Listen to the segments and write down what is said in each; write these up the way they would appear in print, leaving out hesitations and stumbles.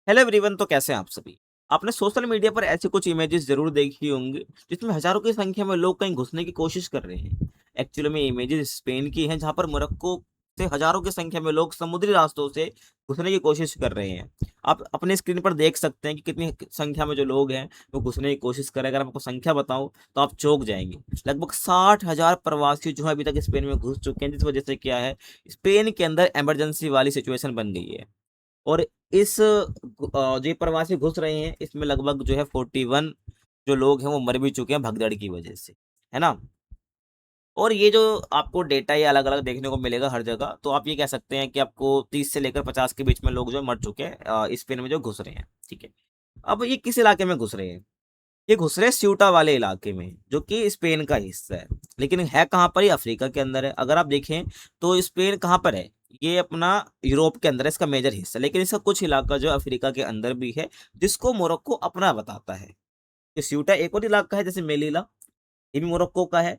Hello everyone, तो कैसे हैं आप सभी। आपने सोशल मीडिया पर ऐसी कुछ इमेजेस जरूर देखी होंगी जिसमें हजारों की संख्या में लोग कहीं घुसने की कोशिश कर रहे हैं। एक्चुअली में इमेजेस स्पेन की हैं, जहां पर मोरक्को से हजारों की संख्या में लोग समुद्री रास्तों से घुसने की कोशिश कर रहे हैं। आप अपने स्क्रीन पर देख सकते हैं कि कितनी संख्या में जो लोग हैं वो घुसने की कोशिश कर रहे हैं। अगर आपको संख्या बताऊं तो आप चौंक जाएंगे। लगभग 60,000 प्रवासी जो है अभी तक स्पेन में घुस चुके हैं, जिस वजह से क्या है, स्पेन के अंदर इमरजेंसी वाली सिचुएशन बन गई है। और इस जो ये प्रवासी घुस रहे हैं, इसमें लगभग जो है 41 जो लोग हैं वो मर भी चुके हैं भगदड़ की वजह से, है ना। और ये जो आपको डेटा ये अलग अलग देखने को मिलेगा हर जगह, तो आप ये कह सकते हैं कि आपको 30 से लेकर 50 के बीच में लोग जो है मर चुके हैं स्पेन में जो घुस रहे हैं। ठीक है। अब ये किस इलाके में घुस रहे हैं? ये घुस रहे हैं स्यूटा वाले इलाके में, जो कि स्पेन का हिस्सा है। लेकिन है कहाँ पर? ये अफ्रीका के अंदर है। अगर आप देखें तो स्पेन कहाँ पर है? ये अपना यूरोप के अंदर है, इसका मेजर हिस्सा। लेकिन इसका कुछ इलाका जो अफ्रीका के अंदर भी है, जिसको मोरक्को अपना बताता है। ये स्यूटा एक और इलाका है, जैसे मेलीला, ये भी मोरक्को का है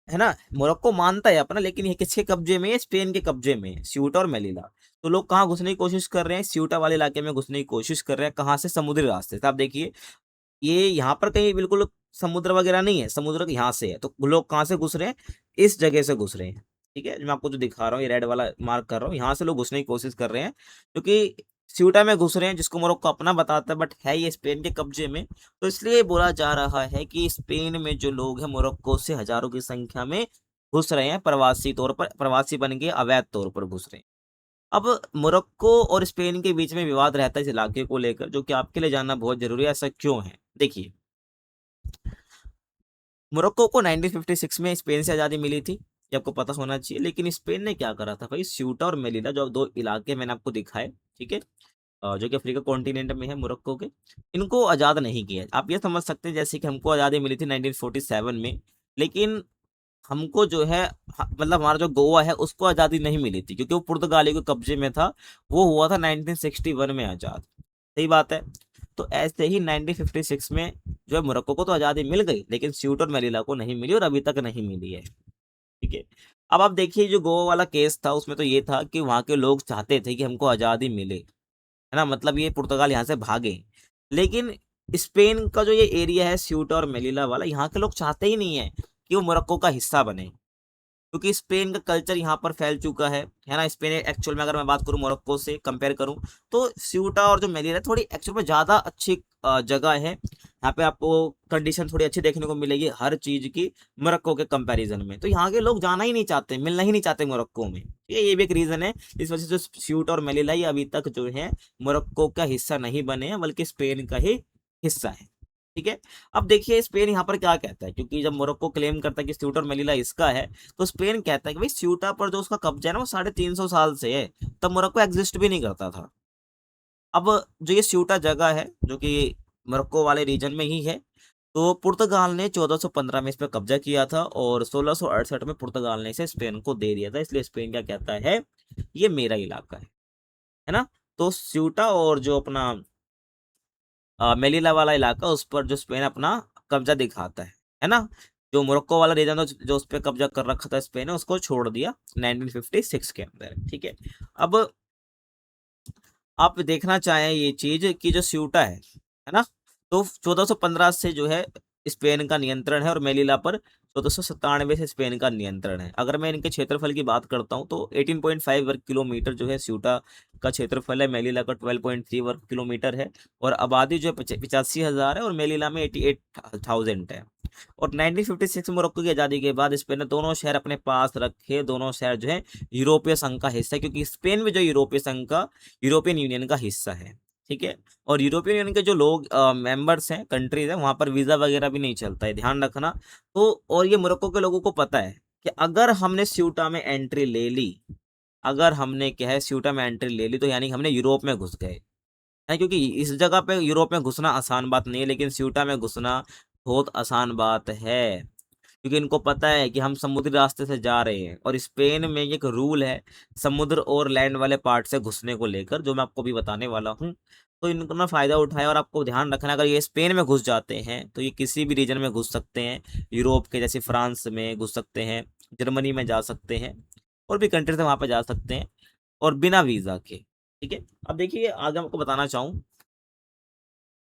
ना। मोरक्को मानता है अपना, लेकिन ये किसके कब्जे में है? स्पेन के कब्जे में है, स्यूटा और मेलीला। तो लोग कहाँ घुसने की कोशिश कर रहे हैं? स्यूटा वाले इलाके में घुसने की कोशिश कर रहे हैं। कहाँ से? समुद्री रास्ते से। आप देखिए, ये यहाँ पर कहीं बिल्कुल समुद्र वगैरह नहीं है, समुद्र यहाँ से है। तो लोग कहाँ से घुस रहे हैं? इस जगह से घुस रहे हैं। ठीक है, मैं आपको जो दिखा रहा हूँ, ये रेड वाला मार्क कर रहा हूँ, यहाँ से लोग घुसने की कोशिश कर रहे हैं, क्योंकि स्यूटा में घुस रहे हैं, जिसको मोरक्को अपना बताता है, बट है ये स्पेन के कब्जे में। तो इसलिए बोला जा रहा है कि स्पेन में जो लोग हैं मोरक्को से हजारों की संख्या में घुस रहे हैं, प्रवासी तौर पर, प्रवासी बन के अवैध तौर पर घुस रहे हैं। अब मोरक्को और स्पेन के बीच में विवाद रहता है इस इलाके को लेकर, जो कि आपके लिए जानना बहुत जरूरी है। ऐसा क्यों है? देखिए, मोरक्को को 1956 में स्पेन से आज़ादी मिली थी, ये आपको पता होना चाहिए। लेकिन स्पेन ने क्या करा था भाई, स्यूटा और मेलिला जो दो इलाके मैंने आपको दिखाए, ठीक है, जो कि अफ्रीका कॉन्टिनेंट में है मोरक्को के, इनको आज़ाद नहीं किया। आप ये समझ सकते हैं जैसे कि हमको आज़ादी मिली थी 1947 में, लेकिन हमको जो है मतलब हमारा जो गोवा है उसको आज़ादी नहीं मिली थी, क्योंकि वो पुर्तगाली के कब्जे में था। वो हुआ था 1961 में आज़ाद। सही बात है। तो ऐसे ही 1956 में जो है मोरक्को को तो आज़ादी मिल गई, लेकिन स्यूट और मेलिला को नहीं मिली, और अभी तक नहीं मिली है। ठीक है। अब आप देखिए, जो गोवा वाला केस था उसमें तो ये था कि वहाँ के लोग चाहते थे कि हमको आज़ादी मिले, है ना, मतलब ये पुर्तगाल यहाँ से भागे। लेकिन स्पेन का जो ये एरिया है स्यूटा और मेलिला वाला, यहाँ के लोग चाहते ही नहीं है कि वो मोरक्को का हिस्सा बने, क्योंकि स्पेन का कल्चर यहाँ पर फैल चुका है ना। स्पेन एक्चुअल में, अगर मैं बात करूँ मोरक्को से कंपेयर करूँ, तो स्यूटा और जो मेलिला थोड़ी एक्चुअल में ज़्यादा अच्छी जगह है। यहाँ पे आपको कंडीशन थोड़ी अच्छी देखने को मिलेगी हर चीज़ की, मोरक्को के कंपैरिजन में। तो यहाँ के लोग जाना ही नहीं चाहते, मिलना ही नहीं चाहते मोरक्को में। ये भी एक रीज़न है, इस वजह से जो स्यूटा और मेलिला ये अभी तक जो है मोरक्को का हिस्सा नहीं बने हैं, बल्कि स्पेन का ही हिस्सा है। ठीक है। अब देखिए स्पेन यहाँ पर क्या कहता है, क्योंकि जब मोरक्को क्लेम करता है कि स्यूटा और मेलिला इसका है, तो स्पेन कहता है कि भाई स्यूटा पर जो उसका कब्जा है ना वो 350 साल से है, तब मोरक्को एग्जिस्ट भी नहीं करता था। अब जो ये स्यूटा जगह है, जो कि मोरक्को वाले रीजन में ही है, तो पुर्तगाल ने 1415 में इस पर कब्जा किया था, और 1668 में पुर्तगाल ने इसे स्पेन को दे दिया था। इसलिए स्पेन क्या कहता है, ये मेरा इलाका है ना। तो स्यूटा और जो अपना मेलिला वाला इलाका, उस पर जो स्पेन अपना कब्जा दिखाता है ना। जो मोरक्को वाला रीजन जो उस पर कब्जा कर रखा था स्पेन ने, उसको छोड़ दिया 1956 के अंदर। ठीक है। अब आप देखना चाहें ये चीज कि जो स्यूटा है ना, तो 1415 से जो है स्पेन का नियंत्रण है, और मेलिला पर 1497 से स्पेन का नियंत्रण है। अगर मैं इनके क्षेत्रफल की बात करता हूँ, तो 18.5 वर्ग किलोमीटर जो है स्यूटा का क्षेत्रफल है, मेलिला का 12.3 वर्ग किलोमीटर है, और आबादी जो है 85,000 है, और मेलिला में 88,000 है। और 1956 मोरक्को की आज़ादी के बाद स्पेन ने दोनों शहर अपने पास रखे। दोनों शहर जो है यूरोपीय संघ का हिस्सा है, क्योंकि स्पेन में जो यूरोपीय संघ का, यूरोपियन यूनियन का हिस्सा है। ठीक है। और यूरोपियन यूनियन के जो लोग मेंबर्स हैं, कंट्रीज हैं, वहां पर वीजा वगैरह भी नहीं चलता है, ध्यान रखना। तो और ये मोरक्को के लोगों को पता है कि अगर हमने स्यूटा में एंट्री ले ली, अगर हमने क्या है स्यूटा में एंट्री ले ली, तो यानी हमने यूरोप में घुस गए है, क्योंकि इस जगह पे यूरोप में घुसना आसान बात नहीं है, लेकिन स्यूटा में घुसना बहुत आसान बात है, क्योंकि इनको पता है कि हम समुद्री रास्ते से जा रहे हैं। और स्पेन में एक रूल है समुद्र और लैंड वाले पार्ट से घुसने को लेकर, जो मैं आपको भी बताने वाला हूँ। तो इनको ना फायदा उठाया, और आपको ध्यान रखना, अगर ये स्पेन में घुस जाते हैं तो ये किसी भी रीजन में घुस सकते हैं, यूरोप के, जैसे फ्रांस में घुस सकते हैं, जर्मनी में जा सकते हैं, और भी कंट्रीज है वहां पर जा सकते हैं, और बिना वीजा के। ठीक है। अब देखिए आगे आपको बताना चाहूँ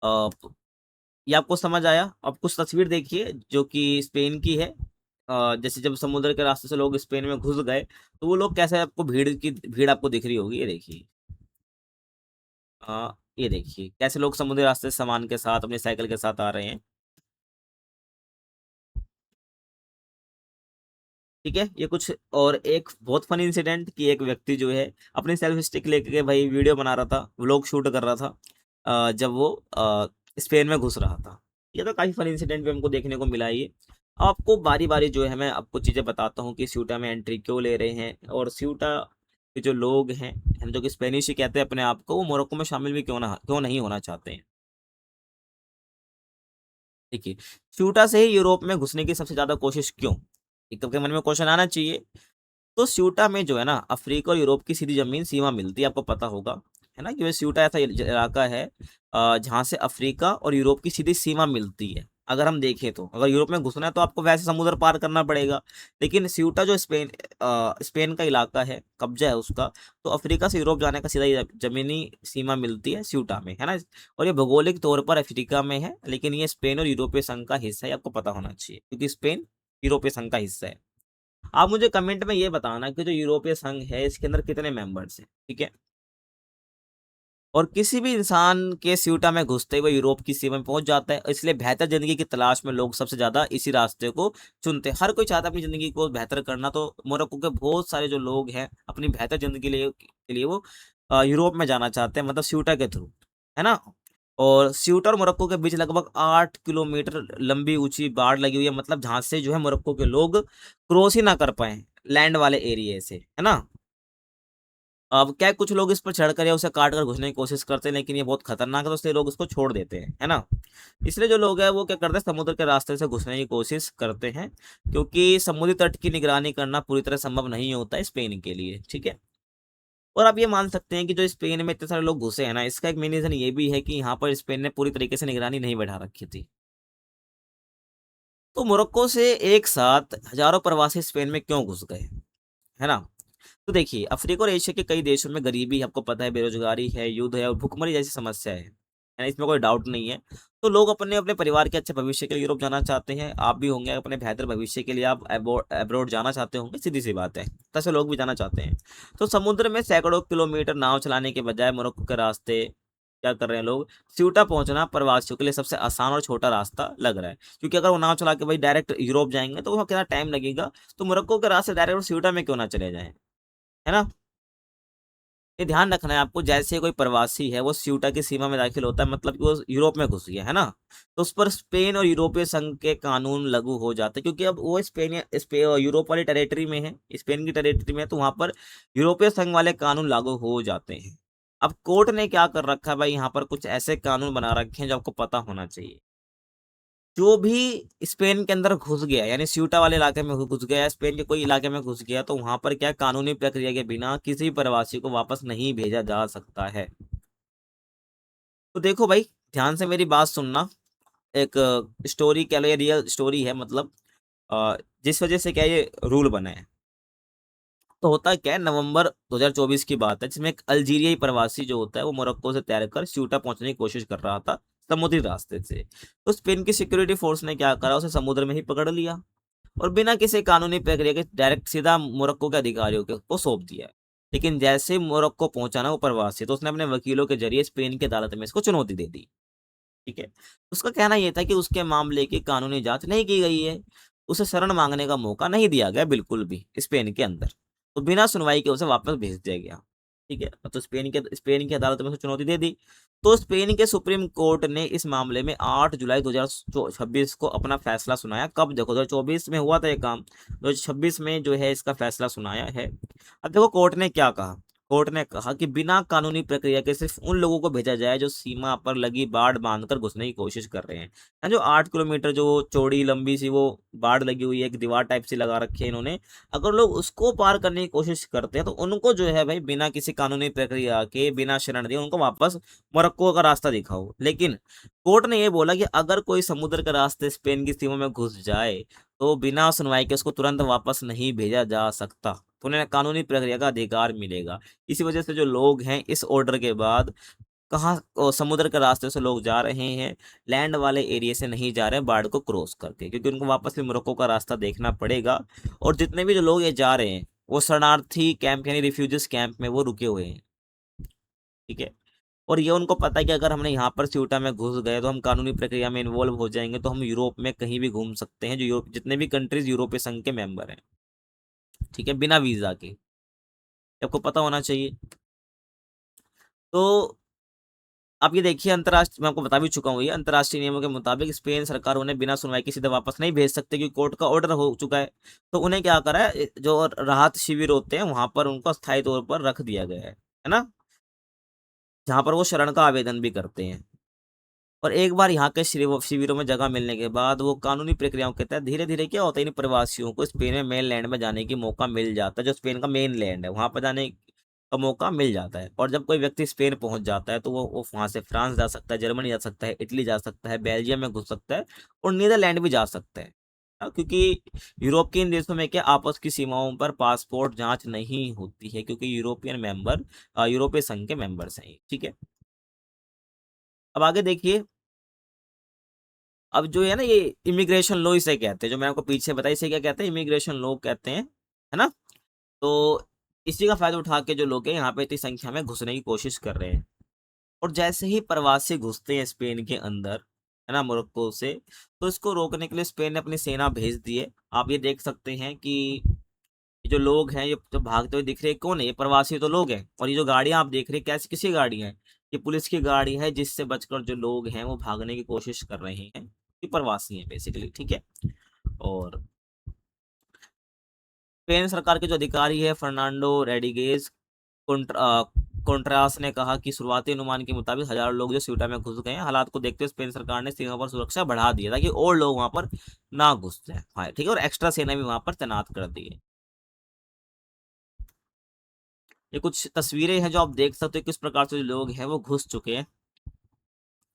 ये आपको समझ आया? अब कुछ तस्वीर देखिए जो कि स्पेन की है। जैसे जब समुद्र के रास्ते से लोग स्पेन में घुस गए, तो वो लोग कैसे, आपको भीड़ आपको दिख रही होगी, ये देखिए। ये देखिए कैसे लोग समुद्री रास्ते से सामान के साथ, अपनी साइकिल के साथ आ रहे हैं। ठीक है, ये कुछ और एक बहुत फनी इंसिडेंट कि एक व्यक्ति जो है अपनी सेल्फी स्टिक लेके भाई वीडियो बना रहा था, व्लॉग शूट कर रहा था, जब वो स्पेन में घुस रहा था। ये तो काफी फनी इंसिडेंट भी हमको देखने को मिला है ये। आपको बारी बारी जो है मैं आपको चीजें बताता हूँ कि स्यूटा में एंट्री क्यों ले रहे हैं, और स्यूटा के जो लोग हैं, हम जो कि स्पेनिश ही कहते हैं अपने आप को, वो मोरक्को में शामिल भी क्यों नहीं होना चाहते हैं। देखिए, स्यूटा से ही यूरोप में घुसने की सबसे ज्यादा कोशिश क्यों, एक तो आपके मन में क्वेश्चन आना चाहिए। तो स्यूटा में जो है ना, अफ्रीका और यूरोप की सीधी जमीन सीमा मिलती है, आपको पता होगा, है ना, कि वह स्यूटा ऐसा इलाका है जहाँ से अफ्रीका और यूरोप की सीधी सीमा मिलती है। अगर हम देखें तो अगर यूरोप में घुसना है तो आपको वैसे समुद्र पार करना पड़ेगा, लेकिन स्यूटा जो स्पेन का इलाका है, कब्जा है उसका, तो अफ्रीका से यूरोप जाने का सीधा जमीनी सीमा मिलती है स्यूटा में, है ना। और ये भौगोलिक तौर पर अफ्रीका में है, लेकिन ये स्पेन और यूरोपीय संघ का हिस्सा है, आपको पता होना चाहिए, क्योंकि स्पेन यूरोपीय संघ का हिस्सा है। आप मुझे कमेंट में ये बताना कि जो यूरोपीय संघ है इसके अंदर कितने मेंबर्स हैं, ठीक है। और किसी भी इंसान के स्यूटा में घुसते हुए यूरोप की सीमा में पहुंच जाता है, इसलिए बेहतर जिंदगी की तलाश में लोग सबसे ज्यादा इसी रास्ते को चुनते हैं। हर कोई चाहता है अपनी जिंदगी को बेहतर करना, तो मोरक्को के बहुत सारे जो लोग हैं अपनी बेहतर जिंदगी के लिए वो यूरोप में जाना चाहते हैं, मतलब स्यूटा के थ्रू, है ना। और स्यूटा और मोरक्को के बीच लगभग 8 किलोमीटर लंबी ऊंची बाढ़ लगी हुई है, मतलब जहां से जो है मोरक्को के लोग क्रॉस ही ना कर पाए लैंड वाले एरिया से, है ना। अब क्या है, कुछ लोग इस पर चढ़कर या उसे काट कर घुसने की कोशिश करते हैं, लेकिन ये बहुत खतरनाक है, तो इसलिए लोग उसको छोड़ देते हैं, है ना। इसलिए जो लोग हैं वो क्या करते हैं, समुद्र के रास्ते से घुसने की कोशिश करते हैं, क्योंकि समुद्री तट की निगरानी करना पूरी तरह संभव नहीं होता है स्पेन के लिए, ठीक है। और आप ये मान सकते हैं कि जो स्पेन में इतने सारे लोग घुसे हैं ना, इसका एक मेन रीजन ये भी है कि यहाँ पर स्पेन ने पूरी तरीके से निगरानी नहीं बैठा रखी थी। तो मोरक्को से एक साथ हजारों प्रवासी स्पेन में क्यों घुस गए, है ना। तो देखिए, अफ्रीका और एशिया के कई देशों में गरीबी, आपको पता है, बेरोजगारी है, युद्ध है और भुखमरी जैसी समस्या है ना, इसमें कोई डाउट नहीं है। तो लोग अपने अपने परिवार के अच्छे भविष्य के लिए यूरोप जाना चाहते हैं, आप भी होंगे, अपने बेहतर भविष्य के लिए आप अब्रॉड जाना चाहते होंगे, सीधी सी बात है, तैसे लोग भी जाना चाहते हैं। तो समुद्र में सैकड़ों किलोमीटर नाव चलाने के बजाय मोरक्को के रास्ते क्या कर रहे हैं लोग, स्यूटा पहुंचना प्रवासियों के लिए सबसे आसान और छोटा रास्ता लग रहा है, क्योंकि अगर वो नाव चला के भाई डायरेक्ट यूरोप जाएंगे तो वहाँ कितना टाइम लगेगा, तो मोरक्को के रास्ते डायरेक्ट स्यूटा में क्यों ना चले जाएं, है ना। ये ध्यान रखना है आपको, जैसे कोई प्रवासी है वो स्यूटा की सीमा में दाखिल होता है, मतलब कि वो यूरोप में घुस गया, है ना, तो उस पर स्पेन और यूरोपीय संघ के कानून लागू हो जाते हैं, क्योंकि अब वो यूरोप वाली टेरिटरी में है, स्पेन की टेरिटरी में है, तो वहां पर यूरोपीय संघ वाले कानून लागू हो जाते हैं। अब कोर्ट ने क्या कर रखा है भाई, यहाँ पर कुछ ऐसे कानून बना रखे हैं जो आपको पता होना चाहिए। जो भी स्पेन के अंदर घुस गया, यानी स्यूटा वाले इलाके में घुस गया, स्पेन के कोई इलाके में घुस गया, तो वहां पर क्या कानूनी प्रक्रिया के बिना किसी प्रवासी को वापस नहीं भेजा जा सकता है। तो देखो भाई, ध्यान से मेरी बात सुनना। एक स्टोरी कह लो या रियल स्टोरी है, मतलब जिस वजह से क्या ये रूल बना है। तो होता क्या है, नवंबर 2024 की बात है, जिसमें एक अल्जीरियाई प्रवासी जो होता है वो मोरक्को से तैरकर स्यूटा पहुंचने की कोशिश कर रहा था समुद्री रास्ते से। तो स्पेन की सिक्योरिटी फोर्स ने क्या करा, उसे समुद्र में ही पकड़ लिया और बिना किसी कानूनी प्रक्रिया के डायरेक्ट सीधा मोरक्को के अधिकारियों को सौंप दिया। लेकिन जैसे मोरक्को पहुंचा ना वो प्रवासी, तो उसने अपने वकीलों के जरिए स्पेन की अदालत में इसको चुनौती दे दी, ठीक है। उसका कहना यह था कि उसके मामले की कानूनी जांच नहीं की गई है, उसे शरण मांगने का मौका नहीं दिया गया बिल्कुल भी स्पेन के अंदर, तो बिना सुनवाई के उसे वापस भेज दिया गया, ठीक है। तो स्पेन की अदालत में उसे चुनौती दे दी। तो स्पेन के सुप्रीम कोर्ट ने इस मामले में 8 जुलाई 2026 को अपना फैसला सुनाया। कब, देखो 2024 में हुआ था ये काम, 2026 में जो है इसका फैसला सुनाया है। अब देखो कोर्ट ने क्या कहा, कोर्ट ने कहा कि बिना कानूनी प्रक्रिया के सिर्फ उन लोगों को भेजा जाए जो सीमा पर लगी बाड़ बांधकर घुसने की कोशिश कर रहे हैं। जो 8 किलोमीटर जो चौड़ी लंबी सी वो बाड़ लगी हुई है, एक दीवार टाइप से लगा रखी है इन्होंने, अगर लोग उसको पार करने की कोशिश करते हैं तो उनको जो है भाई बिना किसी कानूनी प्रक्रिया के, बिना शरण दिए उनको वापस मोरक्को का रास्ता दिखाओ। लेकिन कोर्ट ने ये बोला कि अगर कोई समुद्र के रास्ते स्पेन की सीमा में घुस जाए तो बिना सुनवाई के उसको तुरंत वापस नहीं भेजा जा सकता, तो उन्हें कानूनी प्रक्रिया का अधिकार मिलेगा। इसी वजह से जो लोग हैं इस ऑर्डर के बाद कहाँ समुद्र के रास्ते से लोग जा रहे हैं, लैंड वाले एरिया से नहीं जा रहे हैं बाढ़ को क्रॉस करके, क्योंकि उनको वापस भी मोरक्को का रास्ता देखना पड़ेगा। और जितने भी जो लोग ये जा रहे हैं वो शरणार्थी कैंप यानी रिफ्यूजिस कैंप में वो रुके हुए हैं, ठीक है। और ये उनको पता है कि अगर हमने यहाँ पर स्यूटा में घुस गए तो हम कानूनी प्रक्रिया में इन्वॉल्व हो जाएंगे, तो हम यूरोप में कहीं भी घूम सकते हैं, जो यूरोप जितने भी कंट्रीज यूरोपीय संघ के मेंबर हैं, ठीक है, बिना वीजा के। आपको पता होना चाहिए। तो आप ये देखिए, अंतर्राष्ट्रीय, मैं आपको बता भी चुका हूँ, ये अंतर्राष्ट्रीय नियमों के मुताबिक स्पेन सरकार उन्हें बिना सुनवाई के सीधे वापस नहीं भेज सकते, क्योंकि कोर्ट का ऑर्डर हो चुका है। तो उन्हें क्या करा है, जो राहत शिविर होते हैं वहां पर उनको अस्थायी तौर पर रख दिया गया है ना, जहां पर वो शरण का आवेदन भी करते हैं। और एक बार यहाँ के शिविरों में जगह मिलने के बाद वो कानूनी प्रक्रियाओं के तहत धीरे धीरे क्या होता है, इन प्रवासियों को स्पेन में मेन लैंड में जाने की मौका मिल जाता है, जो स्पेन का मेन लैंड है वहां पर जाने का मौका मिल जाता है। और जब कोई व्यक्ति स्पेन पहुंच जाता है तो वो वहां से फ्रांस जा सकता है, जर्मनी जा सकता है, इटली जा सकता है, बेल्जियम में घुस सकता है, और नीदरलैंड भी जा सकता है। क्योंकि यूरोप के इन देशों में क्या आपस की सीमाओं पर पासपोर्ट जांच नहीं होती है, क्योंकि यूरोपियन मेंबर यूरोपीय संघ के मेंबर्स हैं, ठीक है। अब आगे देखिए, अब जो है ना ये इमिग्रेशन लॉ इसे कहते हैं, जो मैंने आपको पीछे बताया इसे क्या कहते हैं, इमिग्रेशन लॉ कहते हैं, है ना। तो इसी का फायदा उठा के जो लोग हैं यहाँ पे इतनी संख्या में घुसने की कोशिश कर रहे हैं। और जैसे ही प्रवासी घुसते हैं स्पेन के अंदर, है ना, मोरक्को से, तो इसको रोकने के लिए स्पेन ने अपनी सेना भेज दी है। आप ये देख सकते हैं कि ये जो लोग हैं, ये जो भागते हुए दिख रहे हैं, कौन है, ये प्रवासी तो लोग हैं। और ये जो गाड़ियां आप देख रहे हैं, कैसी किसी गाड़ी है, ये पुलिस की गाड़ी है, जिससे बचकर जो लोग हैं वो भागने की कोशिश कर रहे हैं, ये प्रवासी हैं बेसिकली, ठीक है। और स्पेन सरकार के जो अधिकारी है फर्नांडो रेडिगेज कोंट्रास ने कहा कि शुरुआती अनुमान के मुताबिक हजारों लोग जो स्यूटा में घुस गए हैं। हालात को देखते हुए स्पेन सरकार ने सीमा पर सुरक्षा बढ़ा दी है, ताकि और लोग वहां पर ना घुस जाए, हाँ ठीक है। और एक्स्ट्रा सेना भी वहां पर तैनात कर दी है। ये कुछ तस्वीरें हैं जो आप देख सकते हो किस प्रकार से जो लोग हैं वो घुस चुके हैं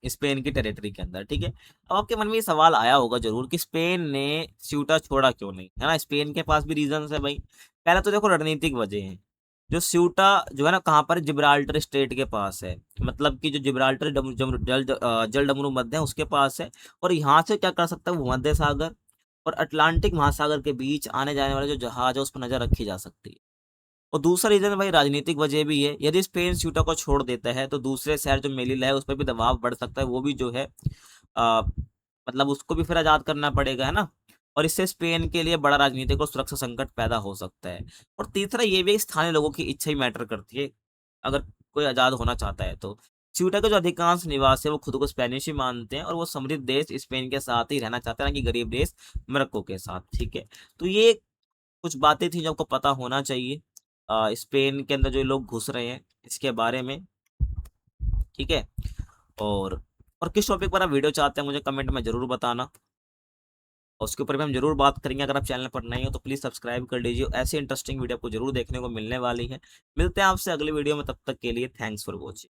स्पेन की टेरिटरी के अंदर, ठीक है। अब आपके मन में ये सवाल आया होगा जरूर कि स्पेन ने स्यूटा छोड़ा क्यों नहीं, है ना। स्पेन के पास भी रीजन है भाई। पहले तो देखो रणनीतिक वजह है। जो स्यूटा जो है ना कहाँ पर, जिब्राल्टर स्टेट के पास है, मतलब कि जो जिब्राल्टर जल डमरू मध्य है उसके पास है। और यहाँ से क्या कर सकता है, भूमध्य सागर और अटलांटिक महासागर के बीच आने जाने वाले जो जहाज है उस पर नजर रखी जा सकती है। और दूसरा रीजन भाई राजनीतिक वजह भी है। यदि स्पेन स्यूटा को छोड़ देता है तो दूसरे शहर जो मेलिला है उस पर भी दबाव बढ़ सकता है, वो भी जो है मतलब उसको भी फिर आजाद करना पड़ेगा, है ना। और इससे स्पेन के लिए बड़ा राजनीतिक और सुरक्षा संकट पैदा हो सकता है। और तीसरा ये भी स्थानीय लोगों की इच्छा ही मैटर करती है, अगर कोई आजाद होना चाहता है तो। स्यूटा के जो अधिकांश निवासी है वो खुद को स्पेनिश ही मानते हैं, और वो समृद्ध देश स्पेन के साथ ही रहना चाहते हैं, ना कि गरीब देश मोरक्को के साथ, ठीक है। तो ये कुछ बातें थी जो आपको पता होना चाहिए स्पेन के अंदर जो लोग घुस रहे हैं इसके बारे में, ठीक है। और किस टॉपिक पर आप वीडियो चाहते हैं मुझे कमेंट में जरूर बताना, और उसके ऊपर भी हम जरूर बात करेंगे। अगर आप चैनल पर नए हो तो प्लीज़ सब्सक्राइब कर लीजिए, ऐसी इंटरेस्टिंग वीडियो आपको जरूर देखने को मिलने वाली है। मिलते हैं आपसे अगली वीडियो में, तब तक के लिए थैंक्स फॉर वॉचिंग।